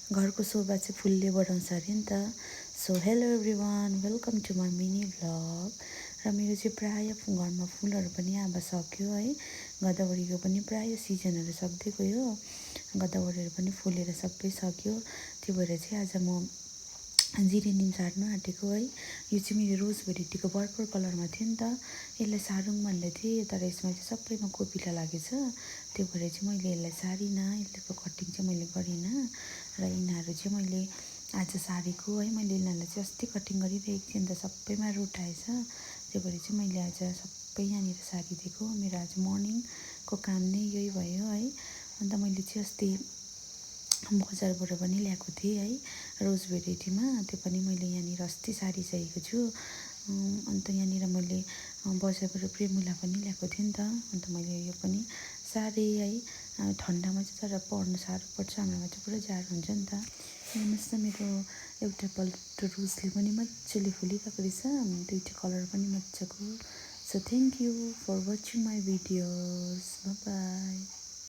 घरको शोभा चाहिँ फुलले बढाउँछ अरे नि त। So hello everyone, welcome to my mini vlog. र मेरो चाहिँ प्रायः घरमा फुलहरू पनि अब सक्यो है। गदावरीको पनि प्रायः सिजनहरू सक्दै गयो। गदावरीहरू पनि फुलेर सबै सक्यो। त्यो भएर चाहिँ आज म जिरेनियम सार्नु आँटेको है। यो चाहिँ मेरो रोज भेराइटीको पर्पल कलरमा थियो नि त। यसलाई सारौँ भन्दै थिएँ, तर यसमा चाहिँ सबैमा कोपिला लागेछ। त्यो भएर चाहिँ मैले यसलाई सारिनँ, यसको कटिङ चाहिँ मैले गरिनँ। र यिनीहरू चाहिँ मैले आज सारेको है। मैले यिनीहरूलाई चाहिँ अस्ति कटिङ गरिरहेको थिएँ, अन्त सबैमा रुट आएछ। त्यो भएर चाहिँ मैले आज सबै यहाँनिर सारिदिएको। मेरो आज मर्निङको काम नै यही भयो है। अन्त मैले चाहिँ अस्ति बजारबाट पनि ल्याएको थिएँ है, रोज भेराइटीमा। त्यो पनि मैले यहाँनिर अस्ति सारिसकेको छु। अन्त यहाँनिर मैले बजारबाट प्रेमुला पनि ल्याएको थिएँ नि त। अन्त मैले यो पनि सारेँ है। ठन्डामा चाहिँ तर पढ्नु साह्रो पर्छ, हाम्रोमा चाहिँ पुरा जाडो हुन्छ नि त। हेर्नुहोस् न, मेरो एउटा पल्ट रोजले पनि मजाले फुलिरहेको रहेछ, दुईवटा कलर पनि मजाको। So thank you for watching my videos, bye by.